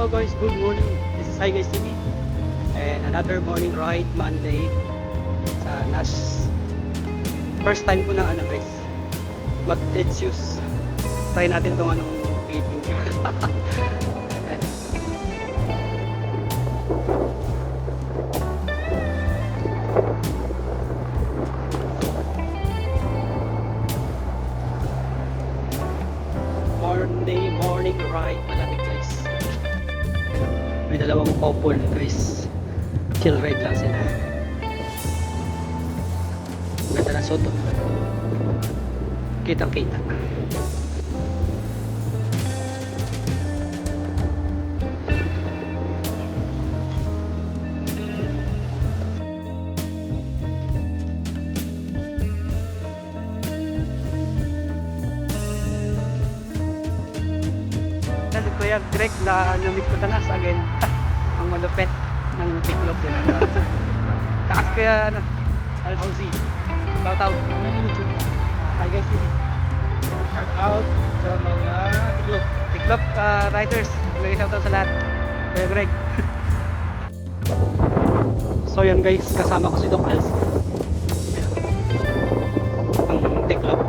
Hello guys, good morning. This is Hi Guys TV and another morning ride Monday sa NAS. First time ko na guys mag-dead shoes. Try natin tong fitting. Monday morning ride, malamig guys. May dalawang couple guys, chill ride lang sila. Ganda na soto, kitang kita. Kuya Greg na namit ko tanas again. Ang malupet ng tiklop din. Takas kaya Alfonsi. Shout out. Hi guys. Shout out sa mga tiklop writers. Shout out sa lahat. Kuya Greg. So yan guys, kasama ko si Doc Als. Ang tiklop.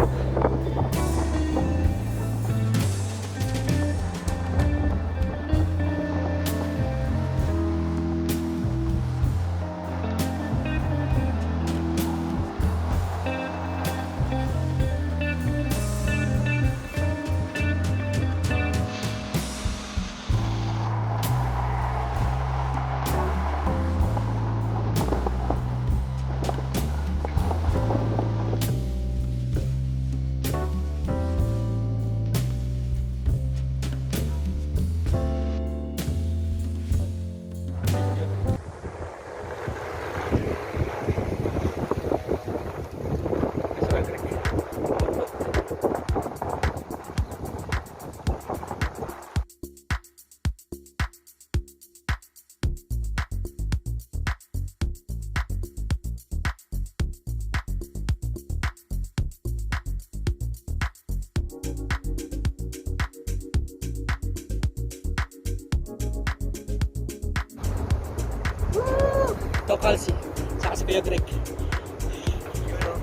Doc Alsi, saka si Kuya Greg.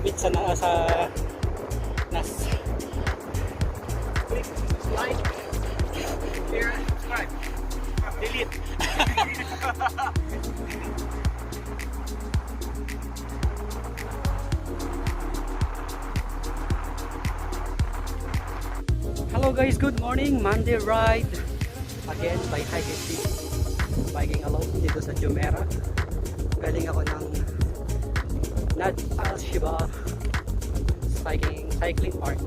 Meet sa NAS. Click, like, share, subscribe, delete. Hello guys, good morning. Monday ride again by Hi Guys TV. Biking alone dito sa Jumeirah. Galing ako ng Nad Al-Shiba cycling park.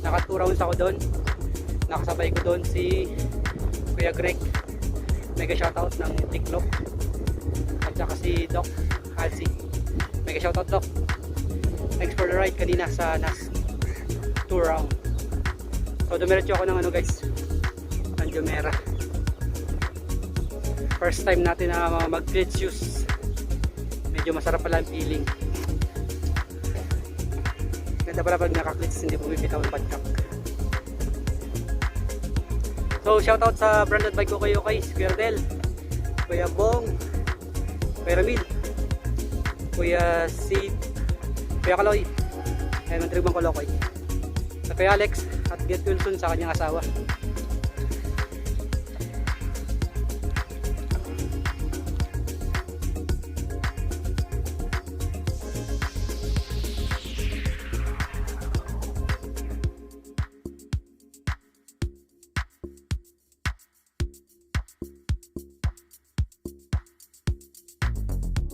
Naka 2 rounds ako doon. Nakasabay ko doon si Kuya Greg, mega shoutout ng Tiklop, at saka si Doc Alsi, mega shoutout Doc. Thanks for the ride kanina sa NAS 2 round. So dumiretso ako ng guys, ng Jumeirah. First time natin na mag-great shoes. Medyo masarap pala ang feeling. Ganda pala pag naka-clits, hindi bumibitaw ang padkak. So shoutout sa branded bike ko kayo kay Kuya Del, Kuya Bong, Kuya Ramil, Kuya Sid, Kuya Kaloy, and Mantribang Kolokoy, sa Kuya Alex at Get Wilson sa kanyang asawa.